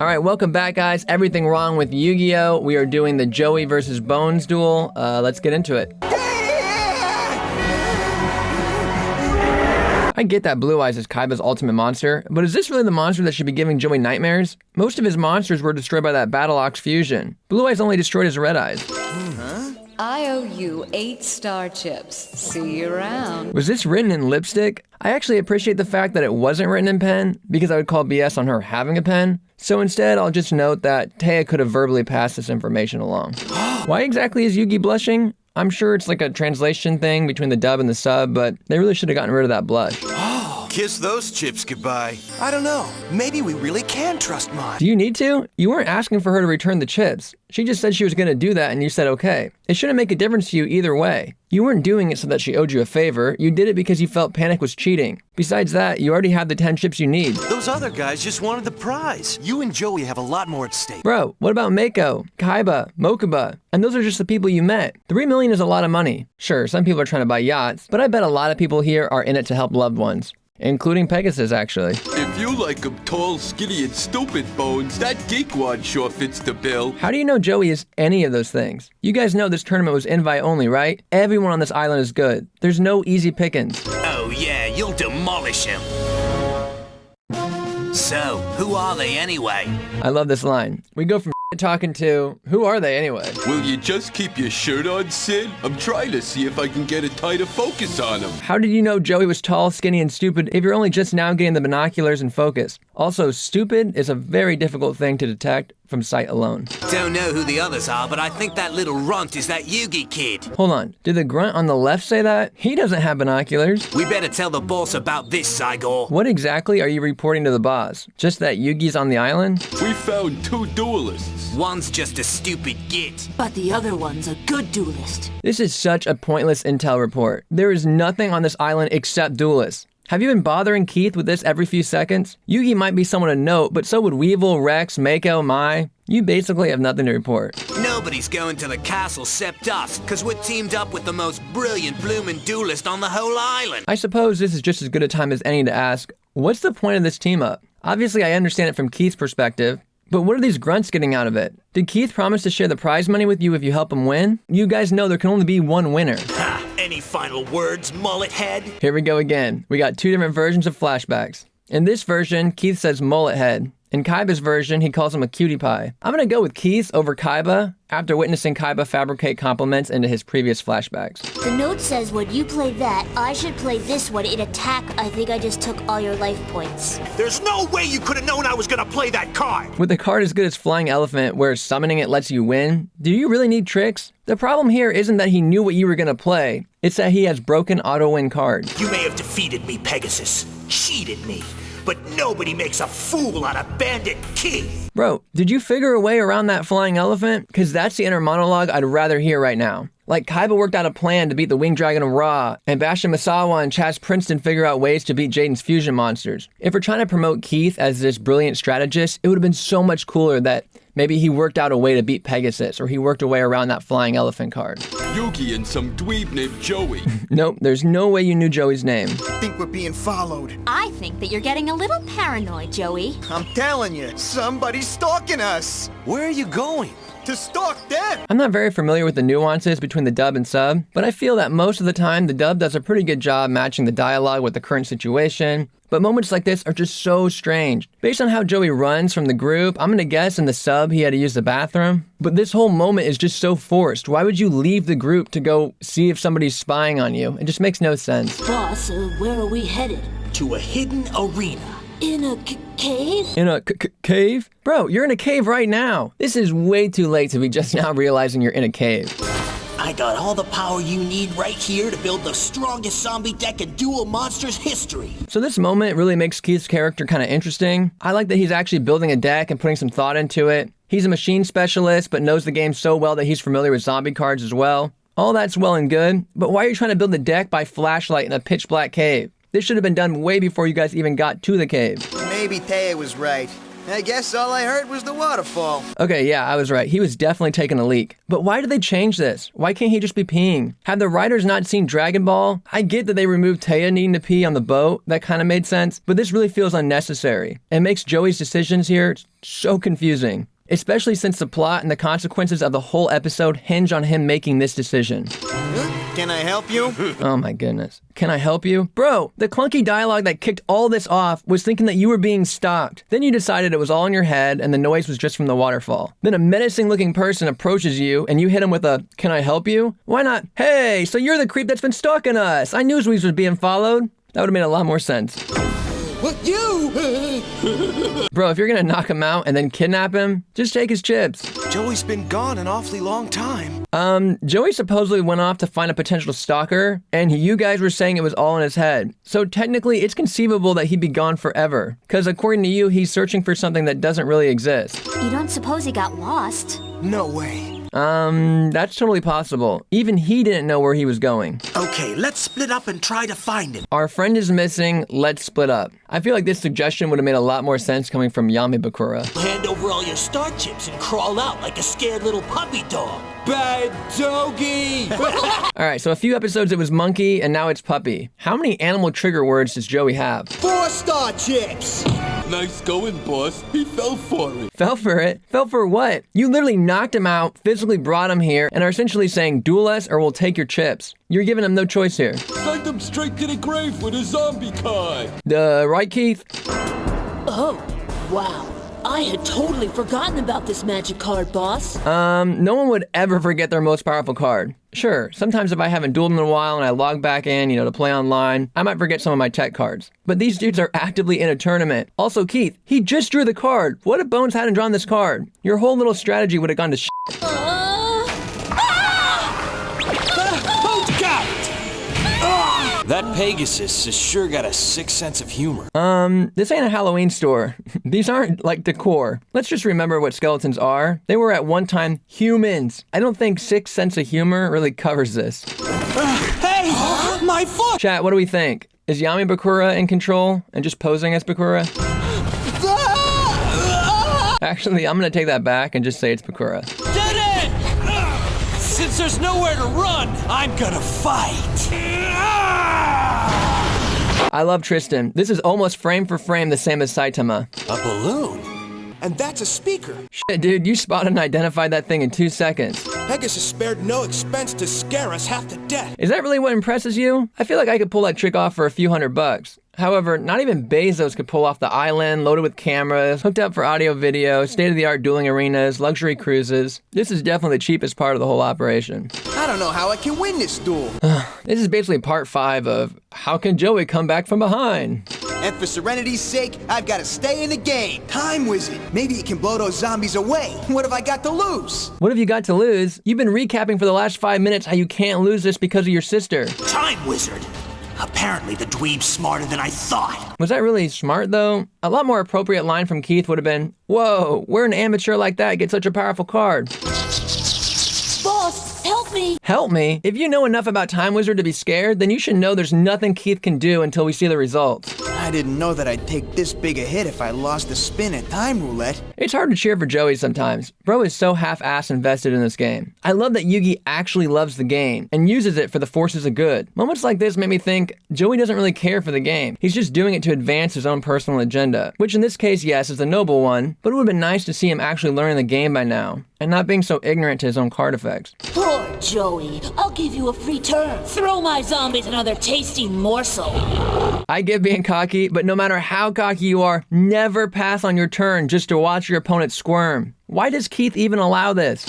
Alright, welcome back guys. Everything wrong with Yu-Gi-Oh! We are doing the Joey versus Bones duel. Let's get into it. I get that Blue Eyes is Kaiba's ultimate monster, but is this really the monster that should be giving Joey nightmares? Most of his monsters were destroyed by that Battle Ox fusion. Blue Eyes only destroyed his Red Eyes. I owe you 8 star chips. See you around. Was this written in lipstick? I actually appreciate the fact that it wasn't written in pen, because I would call BS on her having a pen. So instead, I'll just note that Taya could have verbally passed this information along. Why exactly is Yugi blushing? I'm sure it's like a translation thing between the dub and the sub, but they really should have gotten rid of that blush. Kiss those chips goodbye. I don't know. Maybe we really can trust Mom. Do you need to? You weren't asking for her to return the chips. She just said she was gonna do that and you said okay. It shouldn't make a difference to you either way. You weren't doing it so that she owed you a favor. You did it because you felt Panic was cheating. Besides that, you already have the 10 chips you need. Those other guys just wanted the prize. You and Joey have a lot more at stake. Bro, what about Mako, Kaiba, Mokuba? And those are just the people you met. 3 million is a lot of money. Sure, some people are trying to buy yachts, but I bet a lot of people here are in it to help loved ones. Including Pegasus, actually. If you like 'em tall, skinny, and stupid, Bones, that geek one sure fits the bill. How do you know Joey is any of those things? You guys know this tournament was invite only, right? Everyone on this island is good. There's no easy pickings. Oh yeah, you'll demolish him. So, who are they anyway? I love this line. We go from talking to, who are they anyway? Will you just keep your shirt on, Sid? I'm trying to see if I can get a tighter focus on him. How did you know Joey was tall, skinny, and stupid if you're only just now getting the binoculars and focus? Also, stupid is a very difficult thing to detect from sight alone. Don't know who the others are, but I think that little runt is that Yugi kid. Hold on, did the grunt on the left say that? He doesn't have binoculars. We better tell the boss about this, Saigor. What exactly are you reporting to the boss? Just that Yugi's on the island? We found 2 duelists. One's just a stupid git. But the other one's a good duelist. This is such a pointless intel report. There is nothing on this island except duelists. Have you been bothering Keith with this every few seconds? Yugi might be someone to note, but so would Weevil, Rex, Mako, Mai. You basically have nothing to report. Nobody's going to the castle except us, because we're teamed up with the most brilliant bloomin' duelist on the whole island. I suppose this is just as good a time as any to ask, what's the point of this team up? Obviously, I understand it from Keith's perspective, but what are these grunts getting out of it? Did Keith promise to share the prize money with you if you help him win? You guys know there can only be one winner. Ha! Any final words, mullet head? Here we go again. We got 2 different versions of flashbacks. In this version, Keith says mullet head. In Kaiba's version, he calls him a cutie pie. I'm gonna go with Keith over Kaiba after witnessing Kaiba fabricate compliments into his previous flashbacks. The note says when you play that, I should play this one in attack. I think I just took all your life points. There's no way you could have known I was gonna play that card! With a card as good as Flying Elephant, where summoning it lets you win, do you really need tricks? The problem here isn't that he knew what you were gonna play, it's that he has broken auto-win cards. You may have defeated me, Pegasus, cheated me, but nobody makes a fool out of Bandit Keith! Bro, did you figure a way around that Flying Elephant? Cause that's the inner monologue I'd rather hear right now. Like Kaiba worked out a plan to beat the Winged Dragon of Ra, and Bastion Masawa and Chaz Princeton figure out ways to beat Jaden's fusion monsters. If we're trying to promote Keith as this brilliant strategist, it would have been so much cooler that maybe he worked out a way to beat Pegasus, or he worked a way around that Flying Elephant card. Yugi and some dweeb named Joey. Nope, there's no way you knew Joey's name. I think we're being followed. I think that you're getting a little paranoid, Joey. I'm telling you, somebody's stalking us. Where are you going? To stalk them! I'm not very familiar with the nuances between the dub and sub, but I feel that most of the time the dub does a pretty good job matching the dialogue with the current situation. But moments like this are just so strange. Based on how Joey runs from the group, I'm gonna guess in the sub he had to use the bathroom. But this whole moment is just so forced. Why would you leave the group to go see if somebody's spying on you? It just makes no sense. Boss, where are we headed? To a hidden arena. In a cave? In a cave? Bro, you're in a cave right now. This is way too late to be just now realizing you're in a cave. I got all the power you need right here to build the strongest zombie deck in Duel Monsters history. So this moment really makes Keith's character kind of interesting. I like that he's actually building a deck and putting some thought into it. He's a machine specialist, but knows the game so well that he's familiar with zombie cards as well. All that's well and good, but why are you trying to build the deck by flashlight in a pitch black cave? This should have been done way before you guys even got to the cave. Maybe Taya was right. I guess all I heard was the waterfall. Okay, yeah, I was right. He was definitely taking a leak. But why did they change this? Why can't he just be peeing? Have the writers not seen Dragon Ball? I get that they removed Taya needing to pee on the boat. That kind of made sense. But this really feels unnecessary. It makes Joey's decisions here so confusing. Especially since the plot and the consequences of the whole episode hinge on him making this decision. Can I help you? Oh my goodness. Can I help you? Bro, the clunky dialogue that kicked all this off was thinking that you were being stalked. Then you decided it was all in your head and the noise was just from the waterfall. Then a menacing looking person approaches you and you hit him with a, can I help you? Why not, hey, so you're the creep that's been stalking us. I knew we was being followed. That would have made a lot more sense. What, you? Bro, if you're gonna knock him out and then kidnap him, just take his chips. Joey's been gone an awfully long time. Joey supposedly went off to find a potential stalker, and you guys were saying it was all in his head. So technically, it's conceivable that he'd be gone forever. Because according to you, he's searching for something that doesn't really exist. You don't suppose he got lost? No way. That's totally possible. Even he didn't know where he was going. Okay, let's split up and try to find him. Our friend is missing, let's split up. I feel like this suggestion would have made a lot more sense coming from Yami Bakura. Hand over all your star chips and crawl out like a scared little puppy dog. Bad doggy! Alright, so a few episodes it was monkey, and now it's puppy. How many animal trigger words does Joey have? 4 star chips! Nice going, boss. He fell for it. Fell for it? Fell for what? You literally knocked him out, physically brought him here, and are essentially saying, duel us or we'll take your chips. You're giving him no choice here. Send him straight to the grave with a zombie card. Right, Keith? Oh, wow. I had totally forgotten about this magic card, boss. No one would ever forget their most powerful card. Sure, sometimes if I haven't dueled in a while and I log back in, to play online, I might forget some of my tech cards. But these dudes are actively in a tournament. Also, Keith, he just drew the card. What if Bones hadn't drawn this card? Your whole little strategy would have gone to shit. That Pegasus has sure got a sick sense of humor. This ain't a Halloween store. These aren't like decor. Let's just remember what skeletons are. They were at one time humans. I don't think sick sense of humor really covers this. Hey! My foot! Chat, what do we think? Is Yami Bakura in control and just posing as Bakura? Actually, I'm gonna take that back and just say it's Bakura. Did it! Since there's nowhere to run, I'm gonna fight. I love Tristan. This is almost frame for frame the same as Saitama. A balloon? And that's a speaker. Shit, dude, you spotted and identified that thing in 2 seconds. Pegasus spared no expense to scare us half to death. Is that really what impresses you? I feel like I could pull that trick off for a few $100. However, not even Bezos could pull off the island loaded with cameras, hooked up for audio video, state-of-the-art dueling arenas, luxury cruises. This is definitely the cheapest part of the whole operation. I don't know how I can win this duel. This is basically part 5 of how can Joey come back from behind? And for Serenity's sake, I've got to stay in the game. Time Wizard. Maybe it can blow those zombies away. What have I got to lose? What have you got to lose? You've been recapping for the last 5 minutes how you can't lose this because of your sister. Time Wizard. Apparently the dweeb's smarter than I thought. Was that really smart, though? A lot more appropriate line from Keith would have been, whoa, where an amateur like that get such a powerful card? Boss, help me! Help me? If you know enough about Time Wizard to be scared, then you should know there's nothing Keith can do until we see the results. I didn't know that I'd take this big a hit if I lost the spin at Time Roulette. It's hard to cheer for Joey sometimes. Bro is so half-assed invested in this game. I love that Yugi actually loves the game and uses it for the forces of good. Moments like this make me think Joey doesn't really care for the game. He's just doing it to advance his own personal agenda, which in this case, yes, is a noble one, but it would have been nice to see him actually learning the game by now and not being so ignorant to his own card effects. Poor Joey. I'll give you a free turn. Throw my zombies another tasty morsel. I get being cocky, but no matter how cocky you are, never pass on your turn just to watch your opponent squirm. Why does Keith even allow this?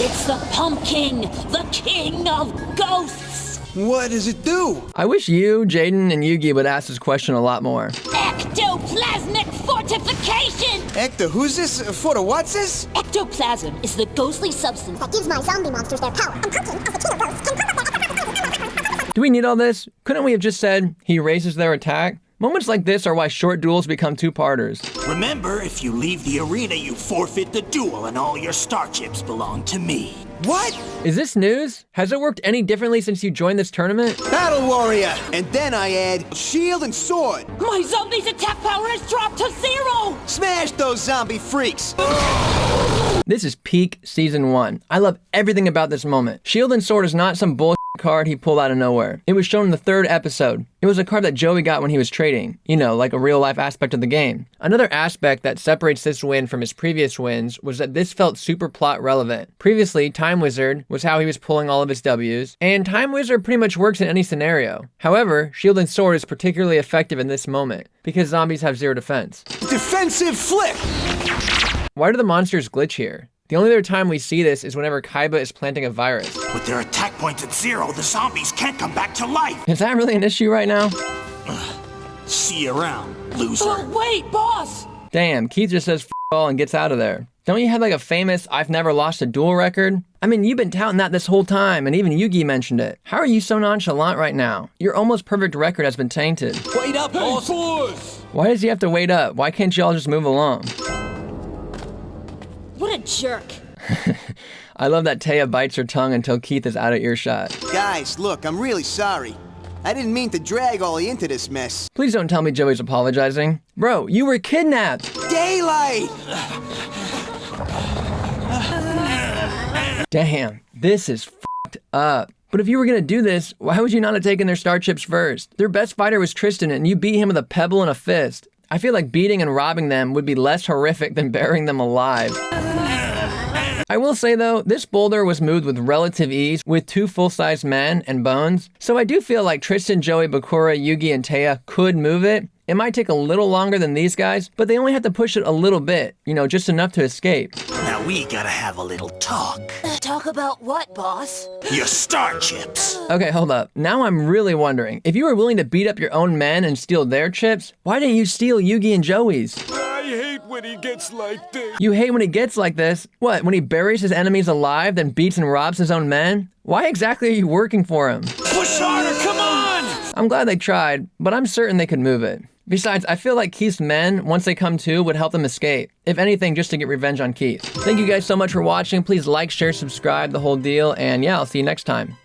It's the Pumpkin, the king of ghosts. What does it do? I wish you, Jaden, and Yugi would ask this question a lot more. Ectoplasmic fortification! Who's this? For the what's this? Ectoplasm is the ghostly substance That gives my zombie monsters their power. And Pumpkin, as the king of ghosts, can combat. Do we need all this? Couldn't we have just said he raises their attack? Moments like this are why short duels become two-parters. Remember, if you leave the arena, you forfeit the duel and all your star chips belong to me. What? Is this news? Has it worked any differently since you joined this tournament? Battle Warrior! And then I add shield and sword. My zombie's attack power has dropped to 0! Smash those zombie freaks! This is peak Season 1. I love everything about this moment. Shield and Sword is not some bullshit card he pulled out of nowhere. It was shown in the 3rd episode. It was a card that Joey got when he was trading. You know, like a real-life aspect of the game. Another aspect that separates this win from his previous wins was that this felt super plot relevant. Previously, Time Wizard was how he was pulling all of his W's, and Time Wizard pretty much works in any scenario. However, Shield and Sword is particularly effective in this moment, because zombies have 0 defense. Defensive flip! Why do the monsters glitch here? The only other time we see this is whenever Kaiba is planting a virus. With their attack points at 0, the zombies can't come back to life. Is that really an issue right now? See you around, loser. Oh, wait, boss! Damn, Keith just says f all and gets out of there. Don't you have like a famous I've never lost a duel record? I mean, you've been touting that this whole time, and even Yugi mentioned it. How are you so nonchalant right now? Your almost perfect record has been tainted. Wait up, boss! Why does he have to wait up? Why can't you all just move along? What a jerk. I love that Taya bites her tongue until Keith is out of earshot. Guys, look, I'm really sorry. I didn't mean to drag Ollie into this mess. Please don't tell me Joey's apologizing. Bro, you were kidnapped! Daylight! Damn, this is f***ed up. But if you were gonna do this, why would you not have taken their star chips first? Their best fighter was Tristan, and you beat him with a pebble and a fist. I feel like beating and robbing them would be less horrific than burying them alive. I will say though, this boulder was moved with relative ease with 2 full-size men and bones, so I do feel like Tristan, Joey, Bakura, Yugi, and Taya could move it. It might take a little longer than these guys, but they only have to push it a little bit, you know, just enough to escape. Now we gotta have a little talk. Talk about what, boss? Your star chips. Okay, hold up. Now I'm really wondering, if you were willing to beat up your own men and steal their chips, why didn't you steal Yugi and Joey's? I hate when he gets like this. You hate when he gets like this? What, when he buries his enemies alive, then beats and robs his own men? Why exactly are you working for him? Push harder, come on! I'm glad they tried, but I'm certain they could move it. Besides, I feel like Keith's men, once they come to, would help them escape. If anything, just to get revenge on Keith. Thank you guys so much for watching. Please like, share, subscribe, the whole deal, and yeah, I'll see you next time.